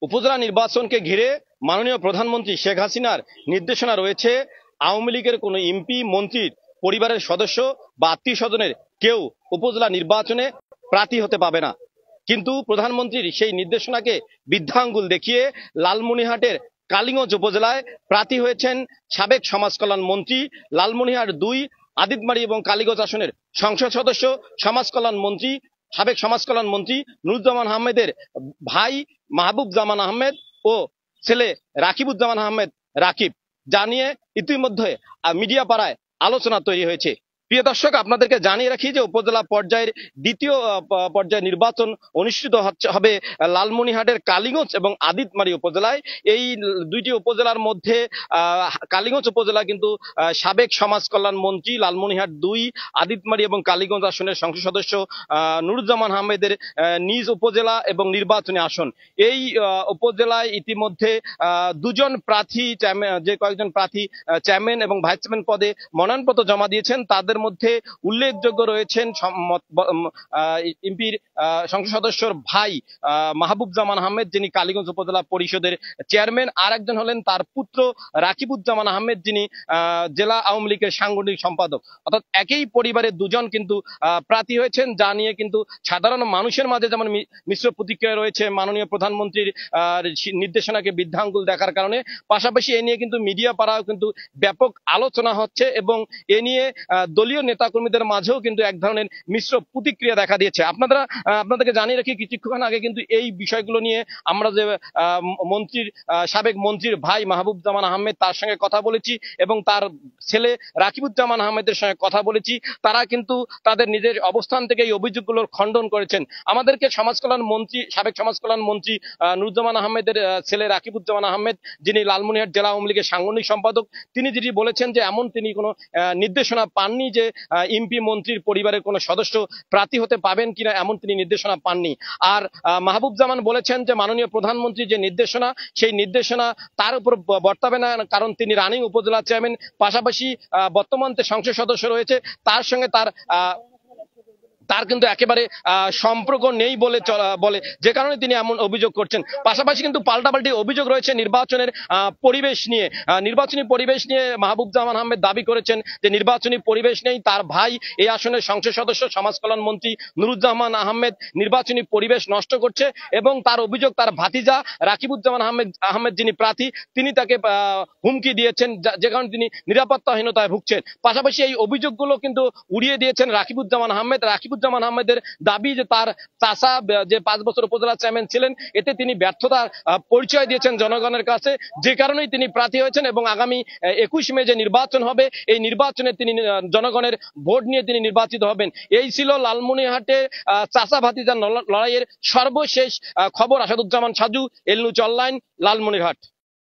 উপজেলা নির্বাচনকে ঘিরে মাননীয় প্রধানমন্ত্রী শেখ হাসিনার নির্দেশনা রয়েছে, আওয়ামী লীগের কোনো এমপি মন্ত্রীর পরিবারের সদস্য বা আত্মীয় স্বজনের কেউ উপজেলা নির্বাচনে প্রার্থী হতে পাবে না। কিন্তু প্রধানমন্ত্রীর সেই নির্দেশনাকে বৃদ্ধাঙ্গুল দেখিয়ে লালমনিরহাটের কালিগঞ্জ উপজেলায় প্রার্থী হয়েছেন সাবেক সমাজ কল্যাণ মন্ত্রী, লালমনিরহাট ২ আদিতমারি এবং কালীগঞ্জ আসনের সংসদ সদস্য, সমাজ কল্যাণ মন্ত্রী, সাবেক সমাজ কল্যাণ মন্ত্রী নুরুজ্জামান আহমেদের ভাই মাহবুবজামান আহমেদ ও ছেলে রাকিবুজ্জামান আহমেদ রাকিব, যা নিয়ে ইতিমধ্যে মিডিয়া পাড়ায় আলোচনা তৈরি হয়েছে। প্রিয় দর্শক, আপনাদেরকে জানিয়ে রাখি যে উপজেলা পর্যায়ের দ্বিতীয় পর্যায়ে নির্বাচন অনুষ্ঠিত হবে লালমনিরহাটের কালীগঞ্জ এবং আদিতমারি উপজেলায়। এই দুইটি উপজেলার মধ্যে কালীগঞ্জ উপজেলা কিন্তু সাবেক সমাজ কল্যাণ মন্ত্রী, লালমনিরহাট ২ আদিতমারি এবং কালীগঞ্জ আসনের সংসদ সদস্য নুরুজ্জামান আহমেদের নিজ উপজেলা এবং নির্বাচনী আসন। এই উপজেলায় ইতিমধ্যে দুজন প্রার্থী, যে কয়েকজন প্রার্থী চেয়ারম্যান এবং ভাইস চেয়ারম্যান পদে মনোনয়নপত্র জমা দিয়েছেন, তাদের মধ্যে উল্লেখযোগ্য রয়েছেন এমপির সংসদ সদস্যর ভাই মাহবুবজামান আহমেদ, যিনি কালীগঞ্জ উপজেলা পরিষদের চেয়ারম্যান। আর একজন হলেন তার পুত্র রাকিবুজ্জামান আহমেদ, যিনি জেলা আওয়ামী লীগের সাংগঠনিক সম্পাদক। অর্থাৎ একই পরিবারের দুজন কিন্তু প্রার্থী হয়েছেন, যা নিয়ে কিন্তু সাধারণ মানুষের মাঝে যেমন মিশ্র প্রতিক্রিয়া রয়েছে মাননীয় প্রধানমন্ত্রীর নির্দেশনাকে বৃদ্ধাঙ্গুল দেখার কারণে, পাশাপাশি এ নিয়ে কিন্তু মিডিয়া পাড়াও কিন্তু ব্যাপক আলোচনা হচ্ছে এবং এ নিয়ে দলীয় নেতাকর্মীদের মাঝেও কিন্তু এক ধরনের মিশ্র প্রতিক্রিয়া দেখা দিয়েছে। আপনাদেরকে জানিয়ে রাখি, কিছুক্ষণ আগে কিন্তু এই বিষয়গুলো নিয়ে আমরা যে সাবেক মন্ত্রীর ভাই মাহবুবজামান আহমেদ, তার সঙ্গে কথা বলেছি এবং তার ছেলে রাকিবুজ্জামান আহমেদের সঙ্গে কথা বলেছি। তারা কিন্তু তাদের নিজের অবস্থান থেকে এই অভিযোগগুলোর খণ্ডন করেছেন। আমাদেরকে সাবেক সমাজ কল্যাণ মন্ত্রী নুরুজ্জামান আহমেদের ছেলে রাকিবুজ্জামান আহমেদ, যিনি লালমনিরহাট জেলা আওয়ামী লীগের সাংগঠনিক সম্পাদক, তিনি যেটি বলেছেন যে এমন তিনি কোনো নির্দেশনা পাননি যে এমপি মন্ত্রীর পরিবারের কোনো সদস্য প্রার্থী হতে পাবেন কিনা, এমন তিনি নির্দেশনা পাননি। আর মাহবুবজামান বলেছেন যে মাননীয় প্রধানমন্ত্রীর যে নির্দেশনা, সেই নির্দেশনা তার উপর বর্তাবে না, কারণ তিনি রানিং উপজেলা চেয়ারম্যান, পাশাপাশি বর্তমান যে সংসদ সদস্য রয়েছে তার সঙ্গে তার কিন্তু একেবারে সম্পর্ক নেই বলে যে কারণে তিনি এমন অভিযোগ করছেন। পাশাপাশি কিন্তু পাল্টাপাল্টি অভিযোগ রয়েছে নির্বাচনের পরিবেশ নিয়ে। নির্বাচনী পরিবেশ নিয়ে মাহবুবজামান আহমেদ দাবি করেছেন যে নির্বাচনী পরিবেশ নেই। তার ভাই এই আসনের সংসদ সদস্য সমাজ কল্যাণ মন্ত্রী নুরুজ্জামান আহমেদ নির্বাচনী পরিবেশ নষ্ট করছে এবং তার অভিযোগ তার ভাতিজা রাকিবুজ্জামান আহমেদ যিনি প্রার্থী, তিনি তাকে হুমকি দিয়েছেন, যে কারণে তিনি নিরাপত্তাহীনতায় ভুগছেন। পাশাপাশি এই অভিযোগগুলো কিন্তু উড়িয়ে দিয়েছেন রাকিবুজ্জামান আহমেদের দাবি যে তার চাচা যে 5 বছর উপজেলা চেয়ারম্যান ছিলেন, এতে তিনি ব্যর্থতার পরিচয় দিয়েছেন জনগণের কাছে, যে কারণেই তিনি প্রার্থী হয়েছেন এবং আগামী 21 মে যে নির্বাচন হবে, এই নির্বাচনে তিনি জনগণের ভোট নিয়ে তিনি নির্বাচিত হবেন। এই ছিল লালমনিরহাটে চাচা ভাতিজার লড়াইয়ের সর্বশেষ খবর। আসাদুজ্জামান সাজু, এল নিউজ অনলাইন, লালমনিরহাট।